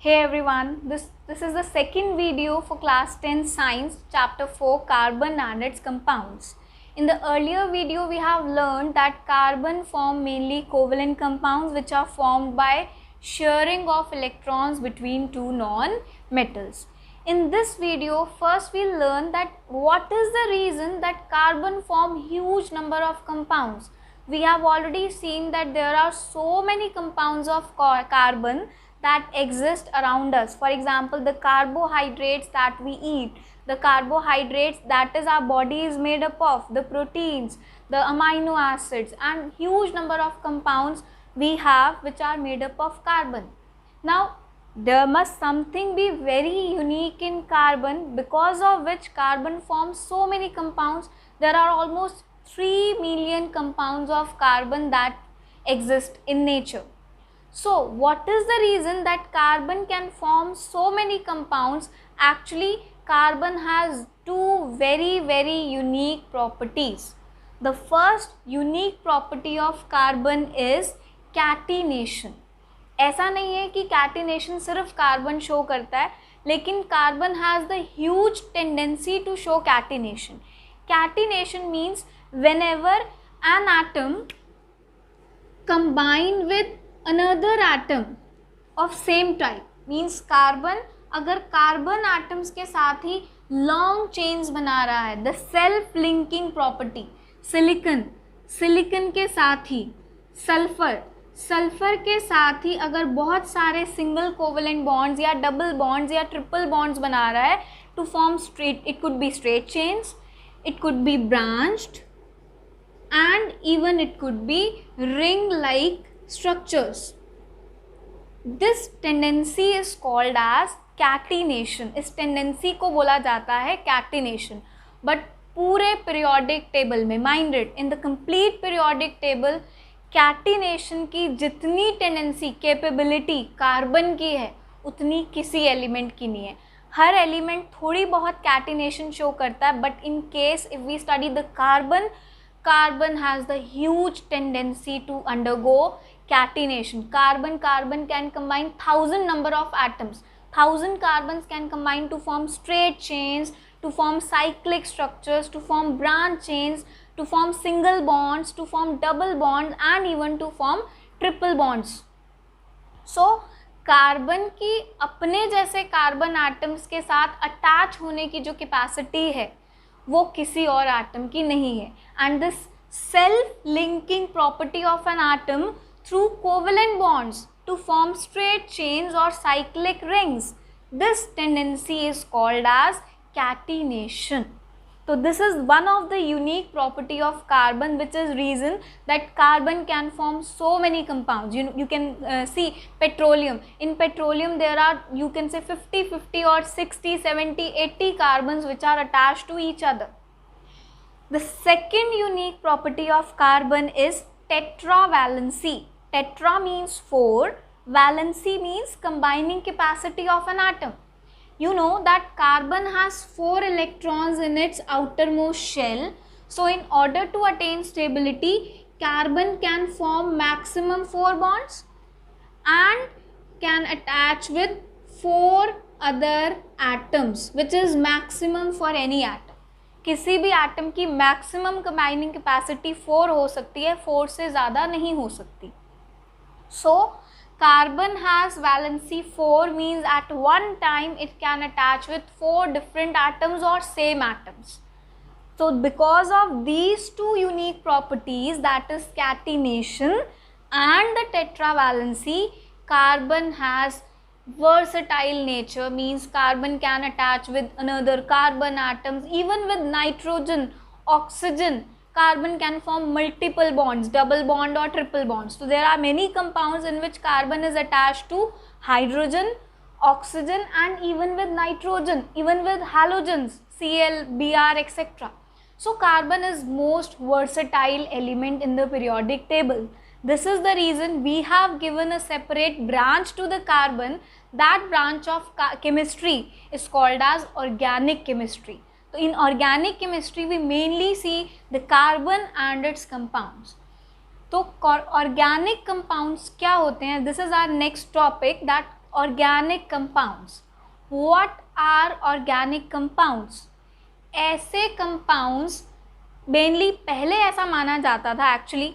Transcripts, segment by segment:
Hey everyone, this is the second video for class 10 science chapter 4 carbon and its compounds. In the earlier video we have learned that carbon form mainly covalent compounds which are formed by sharing of electrons between two non-metals. In this video first we'll learn that what is the reason that carbon form huge number of compounds. We have already seen that there are so many compounds of carbon that exist around us. For example, the carbohydrates that we eat, the carbohydrates that is our body is made up of, the proteins, the amino acids, and huge number of compounds we have which are made up of carbon. Now there must something be very unique in carbon because of which carbon forms so many compounds. There are almost 3 million compounds of carbon that exist in nature. So what is the reason that carbon can form so many compounds? Actually, carbon has two very unique properties. The first unique property of carbon is catenation. ऐसा नहीं है कि catenation सिर्फ carbon show करता है, लेकिन carbon has the huge tendency to show catenation. Catenation means whenever an atom combine with another atom of same type, means carbon अगर carbon atoms के साथ ही लॉन्ग चेन्स बना रहा है, the self linking property. Silicon के साथ ही sulphur के साथ ही अगर बहुत सारे सिंगल कोवेलेंट बॉन्ड्स या डबल बॉन्ड्स या ट्रिपल बॉन्ड्स बना रहा है to form straight, it could be straight chains, it could be branched, and even it could be ring like structures. This tendency is called as catenation. इस tendency को बोला जाता है catenation. But पूरे periodic table में, mind it, in the complete periodic table catenation की जितनी tendency, capability carbon की है उतनी किसी एलिमेंट की नहीं है. हर एलिमेंट थोड़ी बहुत कैटिनेशन शो करता है, but in case if we study the carbon has the huge tendency to undergo catenation. Carbon can combine 1000 number of atoms. 1000 carbons can combine to form straight chains, to form cyclic structures, to form branch chains, to form single bonds, to form double bonds, and even to form triple bonds. So carbon की अपने जैसे carbon atoms के साथ attach होने की जो capacity है वो किसी और एटम की नहीं है. And this self linking property of an atom through covalent bonds to form straight chains और cyclic rings, this tendency is called as catenation. So this is one of the unique property of carbon, which is reason that carbon can form so many compounds. You can see petroleum. In petroleum there are, you can say 50 or 60, 70, 80 carbons which are attached to each other. The second unique property of carbon is tetravalency. Tetra means 4, valency means combining capacity of an atom. You know that carbon has 4 electrons in its outermost shell. So in order to attain stability, carbon can form maximum 4 bonds and can attach with 4 other atoms, which is maximum for any atom. किसी भी atom की maximum combining capacity 4 हो सकती है, 4 से ज़्यादा नहीं हो सकती. So carbon has valency 4, means at one time it can attach with 4 different atoms or same atoms. So because of these two unique properties, that is catenation and the tetravalency, carbon has versatile nature, means carbon can attach with another carbon atoms, even with nitrogen, oxygen. Carbon can form multiple bonds, double bond or triple bonds. So there are many compounds in which carbon is attached to hydrogen, oxygen, and even with nitrogen, even with halogens, Cl, Br, etc. So carbon is most versatile element in the periodic table. This is the reason we have given a separate branch to the carbon. That branch of chemistry is called as organic chemistry. So in organic chemistry we mainly see the carbon and its compounds. तो organic compounds क्या होते हैं? This is our next topic, that organic compounds. What are organic compounds? ऐसे compounds mainly पहले ऐसा माना जाता था, एक्चुअली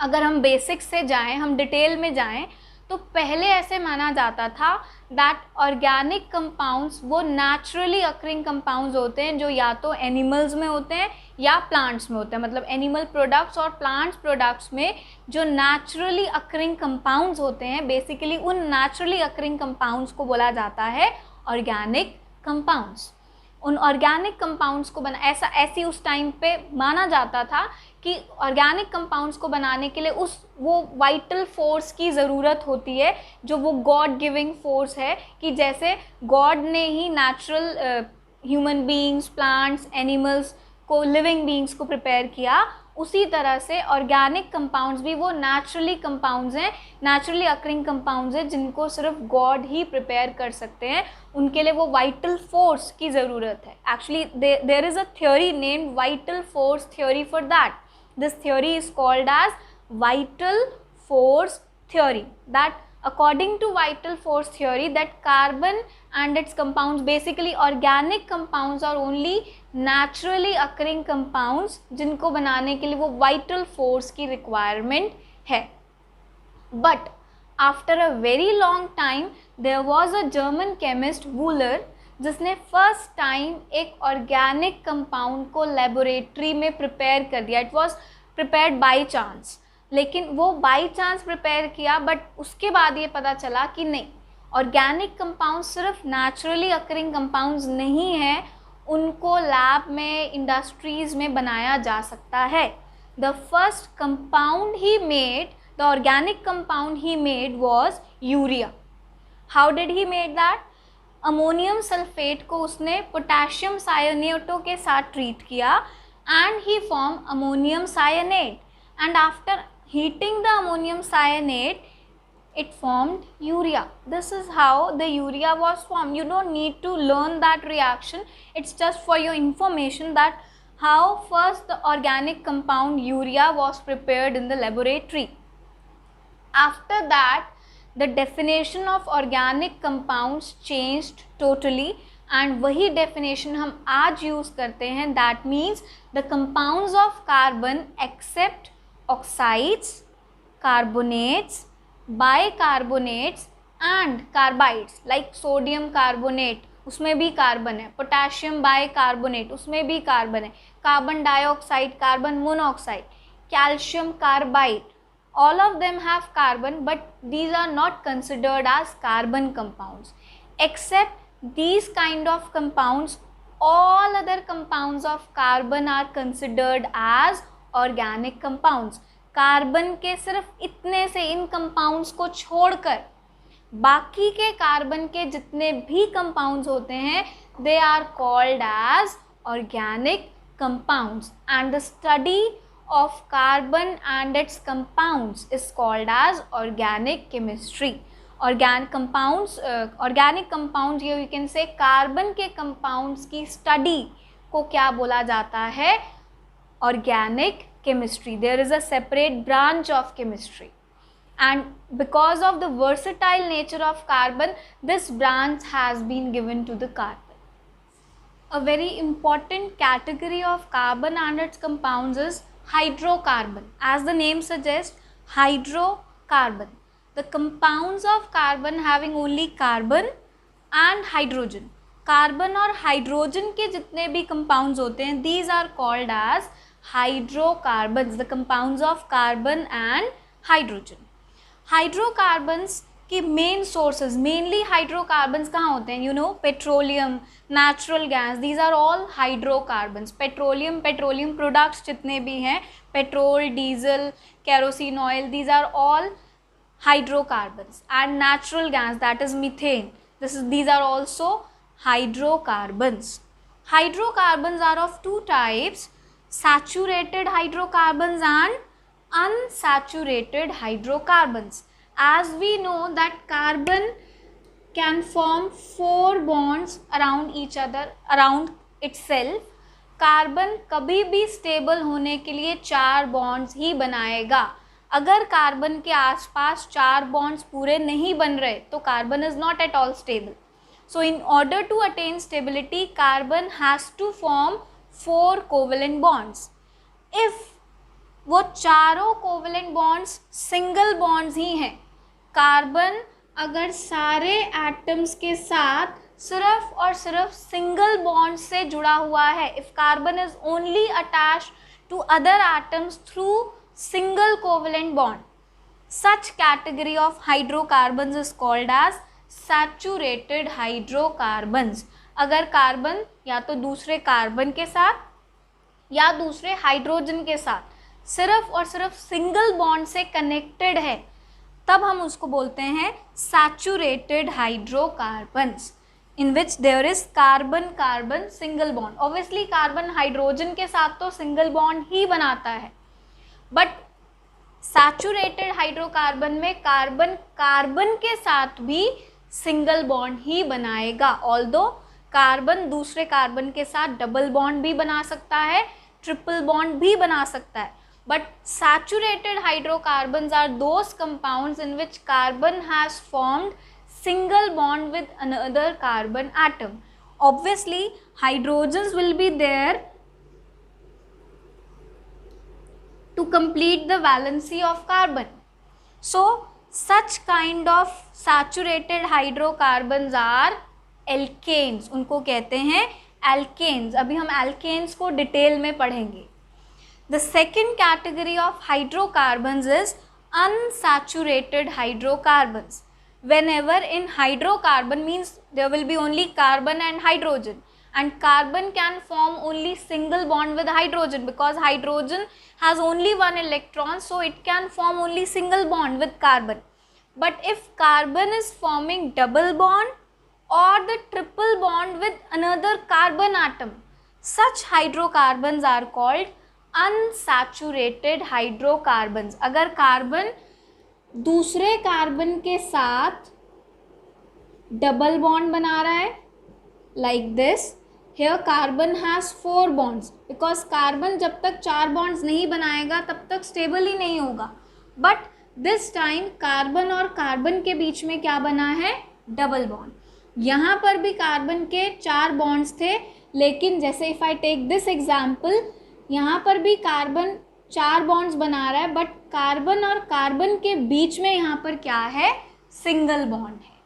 अगर हम बेसिक्स से जाएं, हम डिटेल में जाएं, तो पहले ऐसे माना जाता था दैट ऑर्गेनिक कंपाउंड्स वो नेचुरली अकरिंग कंपाउंड्स होते हैं जो या तो एनिमल्स में होते हैं या प्लांट्स में होते हैं. मतलब एनिमल प्रोडक्ट्स और प्लांट्स प्रोडक्ट्स में जो नेचुरली अकरिंग कंपाउंड्स होते हैं, बेसिकली उन नेचुरली अकरिंग कंपाउंड्स को बोला जाता है ऑर्गेनिक कंपाउंड्स. उन ऑर्गेनिक कंपाउंड्स को ऐसी उस टाइम पे माना जाता था कि ऑर्गेनिक कंपाउंड्स को बनाने के लिए वो वाइटल फोर्स की ज़रूरत होती है, जो वो गॉड गिविंग फोर्स है, कि जैसे गॉड ने ही natural human beings, plants, animals को, लिविंग बीइंग्स को प्रिपेयर किया, उसी तरह से ऑर्गेनिक कंपाउंड्स भी वो नेचुरली कंपाउंड्स हैं, नेचुरली अकरिंग कंपाउंड्स हैं जिनको सिर्फ गॉड ही प्रिपेयर कर सकते हैं. उनके लिए वो वाइटल फोर्स की ज़रूरत है. Actually there is a theory named vital force theory for that. This theory is called as vital force theory. That according to vital force theory, that carbon and its compounds, basically organic compounds are only naturally occurring compounds जिनको बनाने के लिए वो vital force की requirement है. But after a very long time there was a German chemist Wöhler जिसने first time एक organic compound को laboratory में prepare कर दिया. It was prepared by chance. लेकिन वो बाई चांस प्रिपेयर किया, बट उसके बाद ये पता चला कि नहीं, ऑर्गेनिक कंपाउंड सिर्फ नेचुरली अकरिंग कंपाउंड्स नहीं हैं, उनको लैब में, इंडस्ट्रीज़ में बनाया जा सकता है. The first compound he made, the organic compound he made was urea. How did he made that? Ammonium sulphate को उसने पोटेशियम साइनेटों के साथ ट्रीट किया and he form ammonium cyanate, and after heating the ammonium cyanate it formed urea. This is how the urea was formed. You don't need to learn that reaction, it's just for your information that how first the organic compound urea was prepared in the laboratory. After that the definition of organic compounds changed totally and वही definition हम आज use करते हैं. That means the compounds of carbon except oxides, carbonates, bicarbonates and carbides like sodium carbonate, उसमें भी carbon है, potassium bicarbonate, उसमें भी कार्बन है, carbon dioxide, carbon monoxide, calcium carbide, all of them have carbon but these are not considered as carbon compounds. Except these kind of compounds, all other compounds of carbon are considered as organic compounds. Carbon के सिर्फ इतने से, इन compounds को छोड़कर बाकी के carbon के जितने भी कंपाउंड्स होते हैं they are called as organic compounds and the study of carbon and its compounds is called as organic chemistry. Organic compounds you can say carbon के कंपाउंड्स की स्टडी को क्या बोला जाता है? Organic chemistry. There is a separate branch of chemistry, and because of the versatile nature of carbon, this branch has been given to the carbon. A very important category of carbon and its compounds is hydrocarbon. As the name suggests, hydrocarbon, the compounds of carbon having only carbon and hydrogen. Carbon और hydrogen के जितने भी compounds होते हैं these are called as hydrocarbons, the compounds of carbon and hydrogen. Hydrocarbons की main sources, mainly hydrocarbons कहाँ होते हैं? You know, petroleum, natural gas, these are all hydrocarbons. Petroleum products जितने भी हैं, petrol, diesel, kerosene oil, these are all hydrocarbons. And natural gas, that is methane, these are also hydrocarbons. Hydrocarbons are of two types: saturated hydrocarbons and unsaturated hydrocarbons. As we know that carbon can form 4 bonds around each other, around itself. Carbon कभी भी stable होने के लिए 4 bonds ही बनाएगा. अगर carbon के आसपास 4 bonds पूरे नहीं बन रहे तो carbon is not at all stable. So in order to attain stability, carbon has to form 4 covalent bonds. If वो चारों कोवेलेंट बॉन्ड्स सिंगल बॉन्ड्स ही हैं, कार्बन अगर सारे एटम्स के साथ सिर्फ और सिर्फ सिंगल बॉन्ड से जुड़ा हुआ है, if carbon is only attached to other atoms through single covalent bond, such category of hydrocarbons is called as saturated hydrocarbons. अगर कार्बन या तो दूसरे कार्बन के साथ या दूसरे हाइड्रोजन के साथ सिर्फ और सिर्फ सिंगल बॉन्ड से कनेक्टेड है, तब हम उसको बोलते हैं saturated hydrocarbons, in which there is carbon carbon single bond. Obviously carbon hydrogen के साथ तो सिंगल बॉन्ड ही बनाता है, बट सैचुरेटेड हाइड्रोकार्बन में कार्बन कार्बन के साथ भी सिंगल बॉन्ड ही बनाएगा. ऑल्दो कार्बन दूसरे कार्बन के साथ डबल बॉन्ड भी बना सकता है, ट्रिपल बॉन्ड भी बना सकता है, but saturated hydrocarbons are those compounds in which carbon has formed single bond with another carbon atom. Obviously hydrogens will be there to complete the valency of carbon. So such kind of saturated hydrocarbons are alkanes. उनको कहते हैं alkanes. अभी हम alkanes को detail में पढ़ेंगे. The second category of hydrocarbons is unsaturated hydrocarbons. Whenever in hydrocarbon means there will be only carbon and hydrogen, and carbon can form only single bond with hydrogen because hydrogen has only one electron, so it can form only single bond with carbon. But if carbon is forming double bond or the triple bond with another carbon atom, such hydrocarbons are called unsaturated hydrocarbons. अगर carbon दूसरे carbon के साथ double bond बना रहा है like this, here carbon has 4 bonds, because carbon जब तक 4 bonds नहीं बनाएगा तब तक स्टेबल ही नहीं होगा. बट दिस टाइम कार्बन और कार्बन के बीच में क्या बना है? Double bond. यहाँ पर भी कार्बन के 4 बॉन्ड्स थे, लेकिन जैसे if I take this example, यहाँ पर भी कार्बन 4 बॉन्ड्स बना रहा है, बट कार्बन और कार्बन के बीच में यहाँ पर क्या है? सिंगल बॉन्ड है.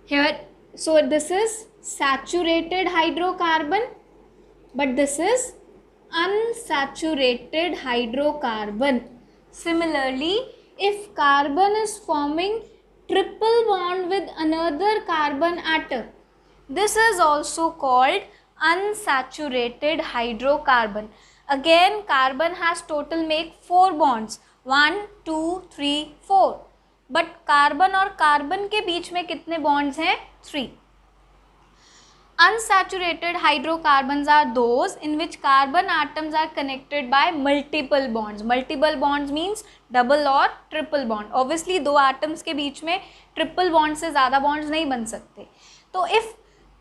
Here so this is saturated hydrocarbon, but this is unsaturated hydrocarbon. Similarly if carbon is forming triple bond with another carbon atom, this is also called unsaturated hydrocarbon. Again carbon has total make 4 bonds, 1 2 3 4, but carbon और carbon के बीच में कितने bonds हैं? 3. Unsaturated hydrocarbons are those in which carbon atoms are connected by multiple bonds. Multiple bonds means double or triple bond. Obviously 2 atoms के बीच में triple bond से ज़्यादा bonds नहीं बन सकते. तो if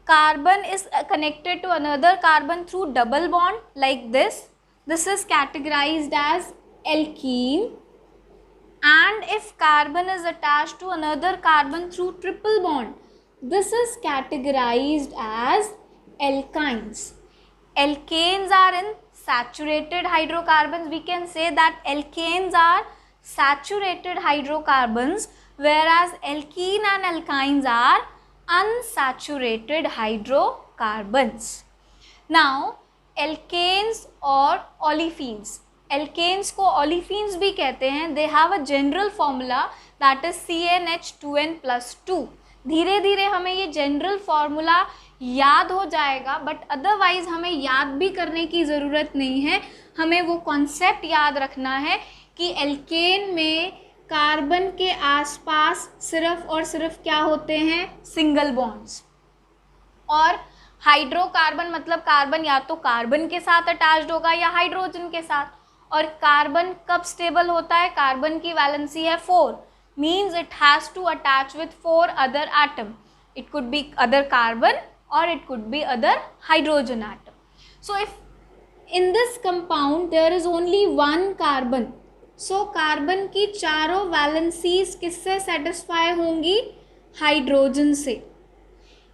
carbon is connected to another carbon through double bond like this, this is categorized as alkene. And if carbon is attached to another carbon through triple bond, this is categorized as alkynes. Alkanes are in saturated hydrocarbons. We can say that alkanes are saturated hydrocarbons, whereas alkene and alkynes are unsaturated hydrocarbons. Now alkanes और olefins, alkanes को olefins भी कहते हैं. they have a general formula that is CnH2n+2. धीरे धीरे हमें ये general formula याद हो जाएगा, बट अदरवाइज हमें याद भी करने की ज़रूरत नहीं है. हमें वो कॉन्सेप्ट याद रखना है कि एल्केन में कार्बन के आसपास सिर्फ और सिर्फ क्या होते हैं? Single bonds. और हाइड्रोकार्बन मतलब कार्बन या तो कार्बन के साथ अटैच्ड होगा या हाइड्रोजन के साथ. और कार्बन कब स्टेबल होता है? कार्बन की वैलेंसी है 4, means it has to attach with 4 other atom. It could be other carbon और it could be other hydrogen atom. So if in this compound there is only one carbon, so carbon की चारों valencies किससे satisfy होंगी? Hydrogen से।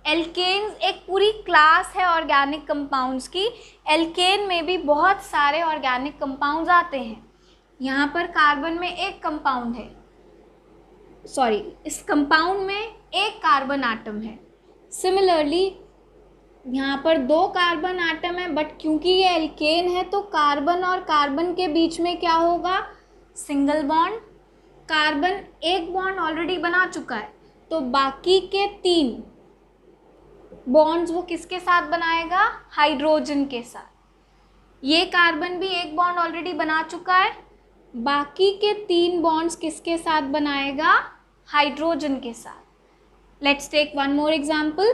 Alkanes एक पूरी class है organic compounds की। एल्केन में भी बहुत सारे ऑर्गेनिक कंपाउंड्स आते हैं। यहाँ पर कार्बन में एक कंपाउंड है, सॉरी, इस कंपाउंड में एक कार्बन आटम है। सिमिलरली यहाँ पर 2 कार्बन आटम है, बट क्योंकि ये एल्केन है तो कार्बन और कार्बन के बीच में क्या होगा? Single bond. कार्बन एक बॉन्ड ऑलरेडी बना चुका है, तो बाकी के 3 बॉन्ड्स वो किसके साथ बनाएगा? हाइड्रोजन के साथ। ये कार्बन भी एक बॉन्ड ऑलरेडी बना चुका है, बाकी के 3 बॉन्ड्स किसके साथ बनाएगा? हाइड्रोजन के साथ। Let's take one more example.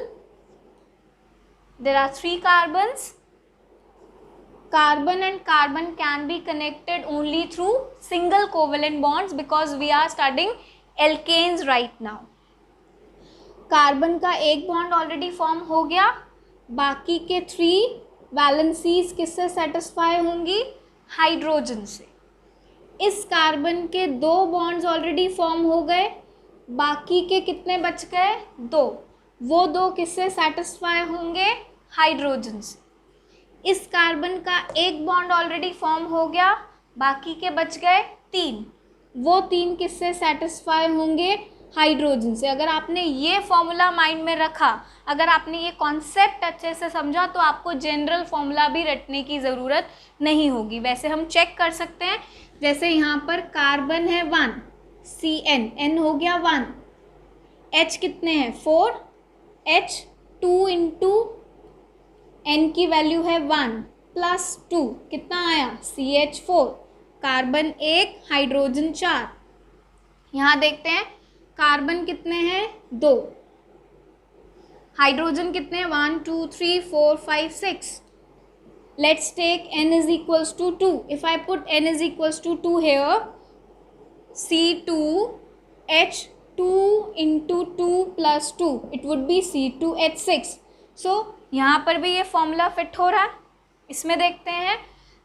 There are 3 carbons. Carbon and carbon can be connected only through single covalent bonds because we are studying alkanes right now. Carbon का एक बॉन्ड ऑलरेडी फॉर्म हो गया, बाकी के 3 valencies किससे satisfy होंगी? Hydrogen से। इस कार्बन के 2 बॉन्ड्स ऑलरेडी फॉर्म हो गए, बाकी के कितने बच गए? 2। वो 2 किससे सेटिस्फाई होंगे? हाइड्रोजन से। इस कार्बन का एक बॉन्ड ऑलरेडी फॉर्म हो गया, बाकी के बच गए 3। वो 3 किससे सेटिस्फाई होंगे? हाइड्रोजन से। अगर आपने ये फॉर्मूला माइंड में रखा, अगर आपने ये कॉन्सेप्ट अच्छे से समझा, तो आपको जनरल फॉर्मूला भी रटने की ज़रूरत नहीं होगी। वैसे हम चेक कर सकते हैं, जैसे यहाँ पर कार्बन है 1, CN, N हो गया 1, H कितने हैं? 4, H 2 इंटू N की वैल्यू है 1 प्लस 2 कितना आया? CH4। Carbon 1, hydrogen 4। यहाँ देखते हैं कार्बन कितने हैं? 2। हाइड्रोजन कितने हैं? 1 2 3 4 5 6। Let's take N is equals to 2. If I put N is equals to 2 here, C2H2 into 2 plus 2, it would be C2H6. So यहाँ पर भी ये फॉर्मूला फिट हो रहा है। इसमें देखते हैं,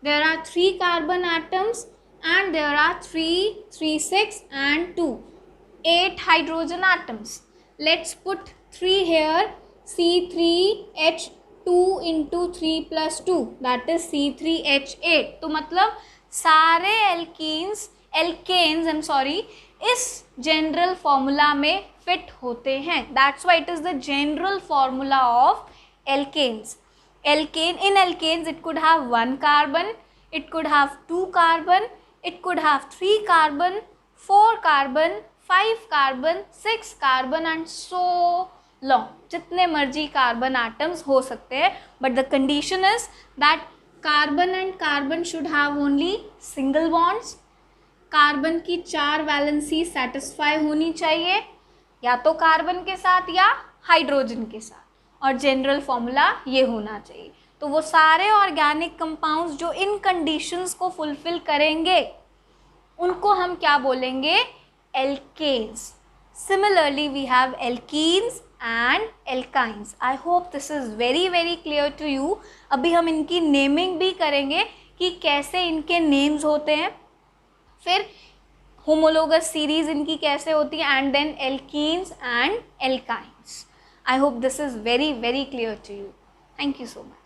there are 3 carbon atoms and there are 3, 3, 6 and 2, 8 hydrogen atoms. Let's put 3 here, C3H2 into 3 plus 2, that is C3H8। तो मतलब सारे एल्केन्स इस जनरल फॉर्मूला में फिट होते हैं। That's why it is the general formula of alkanes. In alkanes it could have 1 carbon, it could have 2 carbon, it could have 3 carbon, 4 carbon, 5 carbon, 6 carbon and so long. जितने मर्जी carbon atoms हो सकते हैं, but the condition is that carbon and carbon should have only single bonds. Carbon की 4 valency satisfy होनी चाहिए, या तो कार्बन के साथ या हाइड्रोजन के साथ, और जनरल फॉर्मूला ये होना चाहिए। तो वो सारे ऑर्गेनिक कंपाउंड्स जो इन कंडीशंस को फुलफिल करेंगे, उनको हम क्या बोलेंगे? Alkanes. Similarly we have alkenes and alkynes. I hope this is very very clear to you. अभी हम इनकी नेमिंग भी करेंगे कि कैसे इनके नेम्स होते हैं, फिर होमोलोगस सीरीज इनकी कैसे होती है, and then alkenes and alkynes. I hope this is very very clear to you. Thank you so much.